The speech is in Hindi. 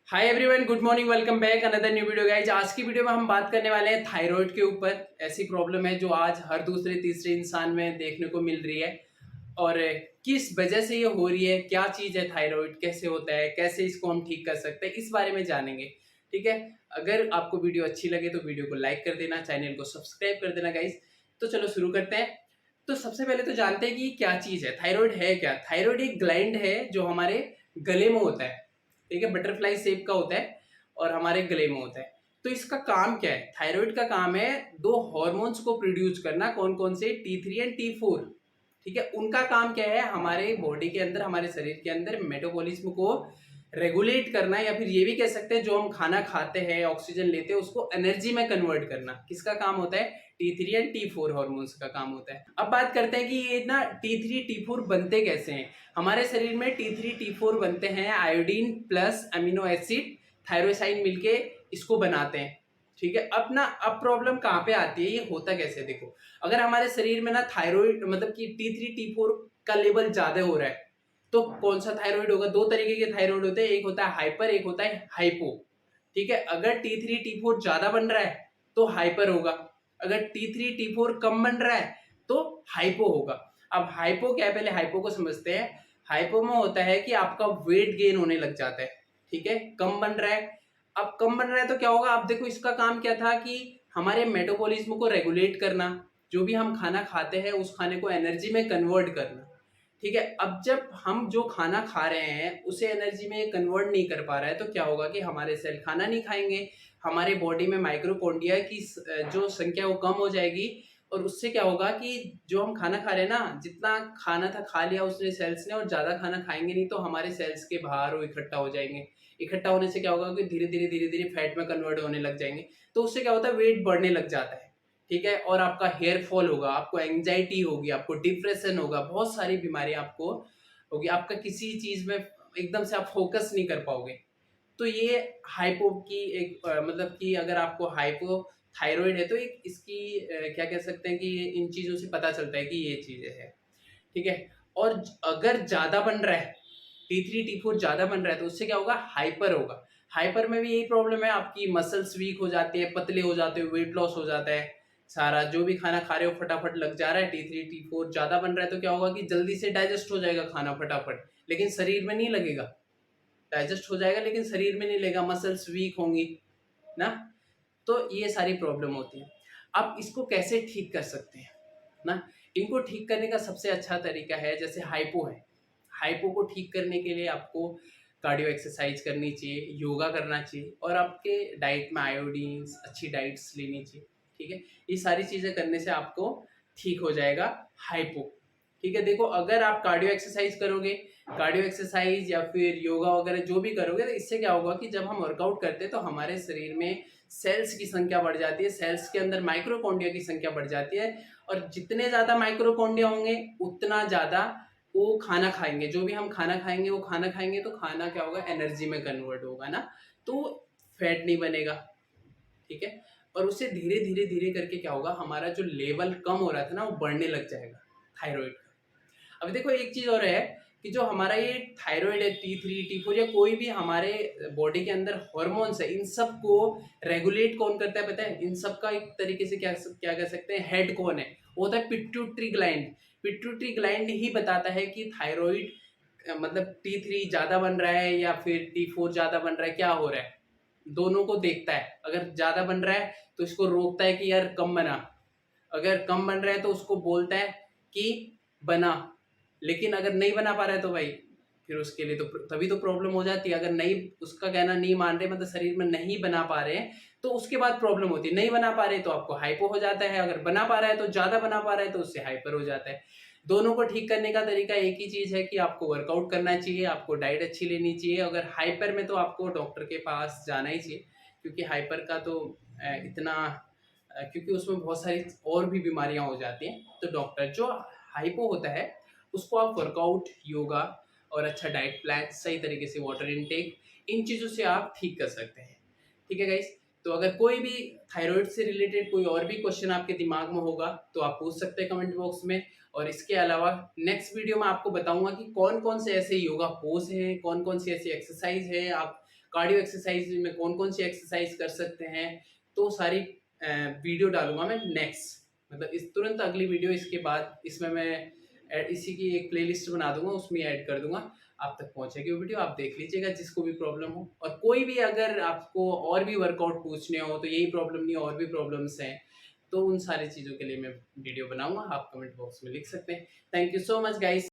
Hi everyone, good morning, welcome back another new video guys. आज की वीडियो में हम बात करने वाले हैं थायराइड के ऊपर। ऐसी प्रॉब्लम है जो आज हर दूसरे तीसरे इंसान में देखने को मिल रही है और किस वजह से ये हो रही है, क्या चीज है थायराइड, कैसे होता है, कैसे इसको हम ठीक कर सकते हैं, इस बारे में जानेंगे। ठीक है। अगर आपको वीडियो अच्छी लगे तो वीडियो को लाइक कर देना, चैनल को सब्सक्राइब कर देना गाइज। तो चलो शुरू करते हैं। तो सबसे पहले तो जानते हैं कि क्या चीज है थायराइड। है क्या? थायराइड एक ग्लैंड है जो हमारे गले में होता है। ठीक है, बटरफ्लाई शेप का होता है और हमारे गले में होता है। तो इसका काम क्या है? थायराइड का काम है दो हॉर्मोन्स को प्रोड्यूस करना। कौन कौन से? T3 and T4। ठीक है, उनका काम क्या है? हमारे बॉडी के अंदर, हमारे शरीर के अंदर मेटाबॉलिज्म को रेगुलेट करना, या फिर ये भी कह सकते हैं जो हम खाना खाते हैं, ऑक्सीजन लेते हैं, उसको एनर्जी में कन्वर्ट करना। किसका काम होता है? T3 एंड T4 हॉर्मोन्स का काम होता है। अब बात करते हैं कि ये ना T3 T4 बनते कैसे हैं। हमारे शरीर में T3 T4 बनते हैं आयोडीन प्लस अमीनो एसिड थायरोसाइन मिलके इसको बनाते हैं। ठीक है। अब प्रॉब्लम कहाँ पे आती है, ये होता कैसे? देखो, अगर हमारे शरीर में ना थायराइड मतलब कि T3 T4 का लेवल ज्यादा हो रहा है तो कौन सा थायराइड होगा? दो तरीके के थायराइड होते हैं, एक होता है हाइपर, एक होता है हाइपो। ठीक है, अगर T3 T4 ज्यादा बन रहा है तो हाइपर होगा, अगर T3 T4 कम बन रहा है तो हाइपो होगा। अब हाइपो क्या है, पहले हाइपो को समझते हैं। हाइपो में होता है कि आपका वेट गेन होने लग जाता है। ठीक है, कम बन रहा है। अब कम बन रहा है तो क्या होगा? आप देखो, इसका काम क्या था कि हमारे मेटाबॉलिज्म को रेगुलेट करना, जो भी हम खाना खाते हैं उस खाने को एनर्जी में कन्वर्ट करना। ठीक है, अब जब हम जो खाना खा रहे हैं उसे एनर्जी में कन्वर्ट नहीं कर पा रहा है तो क्या होगा कि हमारे सेल खाना नहीं खाएंगे, हमारे बॉडी में माइक्रोकोन्ड्रिया की जो संख्या वो कम हो जाएगी। और उससे क्या होगा कि जो हम खाना खा रहे हैं ना, जितना खाना था खा लिया उसने सेल्स ने, और ज्यादा खाना खाएंगे नहीं तो हमारे सेल्स के बाहर वो इकट्ठा हो जाएंगे। इकट्ठा होने से क्या होगा कि धीरे धीरे फैट में कन्वर्ट होने लग जाएंगे। तो उससे क्या होता है? वेट बढ़ने लग जाता है। ठीक है, और आपका हेयर फॉल होगा, आपको एंजाइटी होगी, आपको डिप्रेशन होगा, बहुत सारी बीमारियां आपको होगी, आपका किसी चीज में एकदम से आप फोकस नहीं कर पाओगे। तो ये हाइपो की एक मतलब कि अगर आपको हाइपो थायराइड है तो एक इसकी क्या कह सकते हैं कि इन चीजों से पता चलता है कि ये चीजें है। ठीक है। और अगर ज्यादा बन रहा है, T3 T4 ज्यादा बन रहा है तो उससे क्या होगा? हाइपर होगा। हाइपर में भी यही प्रॉब्लम है, आपकी मसल्स वीक हो जाती है, पतले हो जाते हो, वेट लॉस हो जाता है। सारा जो भी खाना खा रहे हो फटाफट लग जा रहा है। T3 T4 ज्यादा बन रहा है तो क्या होगा कि जल्दी से डाइजेस्ट हो जाएगा खाना फटाफट, लेकिन शरीर में नहीं लगेगा। डाइजेस्ट हो जाएगा लेकिन शरीर में नहीं लगेगा, मसल्स वीक होंगी ना। तो ये सारी प्रॉब्लम होती है। अब इसको कैसे ठीक कर सकते हैं ना? इनको ठीक करने का सबसे अच्छा तरीका है, जैसे हाइपो है, हाइपो को ठीक करने के लिए आपको कार्डियो एक्सरसाइज करनी चाहिए, योगा करना चाहिए, और आपके डाइट में आयोडीन, अच्छी डाइट्स लेनी चाहिए। ठीक है, ये सारी चीजें करने से आपको ठीक हो जाएगा हाइपो। ठीक है, देखो, अगर आप कार्डियो एक्सरसाइज करोगे, कार्डियो एक्सरसाइज या फिर योगा वगैरह जो भी करोगे, तो इससे क्या होगा कि जब हम वर्कआउट करते हैं तो हमारे शरीर में सेल्स की संख्या बढ़ जाती है, सेल्स के अंदर माइक्रोकॉन्ड्रिया की संख्या बढ़ जाती है। और जितने ज्यादा माइक्रोकॉन्ड्रिया होंगे उतना ज्यादा वो खाना खाएंगे, जो भी हम खाना खाएंगे वो खाना खाएंगे, तो खाना क्या होगा? एनर्जी में कन्वर्ट होगा ना, तो फैट नहीं बनेगा। ठीक है, और उससे धीरे धीरे धीरे करके क्या होगा? हमारा जो लेवल कम हो रहा था ना वो बढ़ने लग जाएगा थायराइड का। अब देखो, एक चीज और है कि जो हमारा ये थायराइड है, T3 T4 या कोई भी हमारे बॉडी के अंदर हॉर्मोन्स है, इन सब को रेगुलेट कौन करता है पता है? इन सब का एक तरीके से क्या क्या कह सकते हैं, हेड कौन है? वो होता है पिट्यूटरी ग्लैंड। पिट्यूटरी ग्लैंड ही बताता है कि थायराइड मतलब T3 ज्यादा बन रहा है या फिर T4 ज्यादा बन रहा है, क्या हो रहा है। दोनों को देखता है। अगर ज्यादा बन रहा है तो इसको रोकता है कि यार कम बना, अगर कम बन रहा है तो उसको बोलता है कि बना। लेकिन अगर नहीं बना पा रहा है तो भाई फिर उसके लिए तो तभी तो प्रॉब्लम हो जाती है। अगर नहीं, उसका कहना नहीं मान रहे, मतलब शरीर में नहीं बना पा रहे हैं, तो उसके बाद प्रॉब्लम होती है। नहीं बना पा रहे तो आपको हाइपो हो जाता है, अगर बना पा रहा है तो ज्यादा बना पा रहा है तो उससे हाइपर हो जाता है। दोनों को ठीक करने का तरीका एक ही चीज है कि आपको वर्कआउट करना चाहिए, आपको डाइट अच्छी लेनी चाहिए। अगर हाइपर में तो आपको डॉक्टर के पास जाना ही चाहिए, क्योंकि हाइपर का तो इतना क्योंकि उसमें बहुत सारी और भी बीमारियां हो जाती हैं। तो डॉक्टर, जो हाइपो होता है उसको आप वर्कआउट, योगा और अच्छा डाइट प्लान, सही तरीके से वाटर इनटेक, इन चीज़ों से आप ठीक कर सकते हैं। ठीक है गाइस, तो अगर कोई भी थायराइड से रिलेटेड कोई और भी क्वेश्चन आपके दिमाग में होगा तो आप पूछ सकते हैं कमेंट बॉक्स में। और इसके अलावा नेक्स्ट वीडियो में आपको बताऊंगा कि कौन कौन से ऐसे योगा पोज हैं, कौन कौन सी ऐसी एक्सरसाइज है, आप कार्डियो एक्सरसाइज में कौन कौन सी एक्सरसाइज कर सकते हैं, तो सारी वीडियो डालूंगा मैं नेक्स्ट, मतलब इस तुरंत अगली वीडियो इसके बाद, इसमें मैं इसी की एक प्लेलिस्ट बना दूंगा, उसमें ऐड कर दूंगा, आप तक पहुंचेगी वो वीडियो, आप देख लीजिएगा जिसको भी प्रॉब्लम हो। और कोई भी अगर आपको और भी वर्कआउट पूछने हो, तो यही प्रॉब्लम नहीं और भी प्रॉब्लम्स हैं, तो उन सारी चीज़ों के लिए मैं वीडियो बनाऊंगा, आप कमेंट बॉक्स में लिख सकते हैं। Thank you so much guys.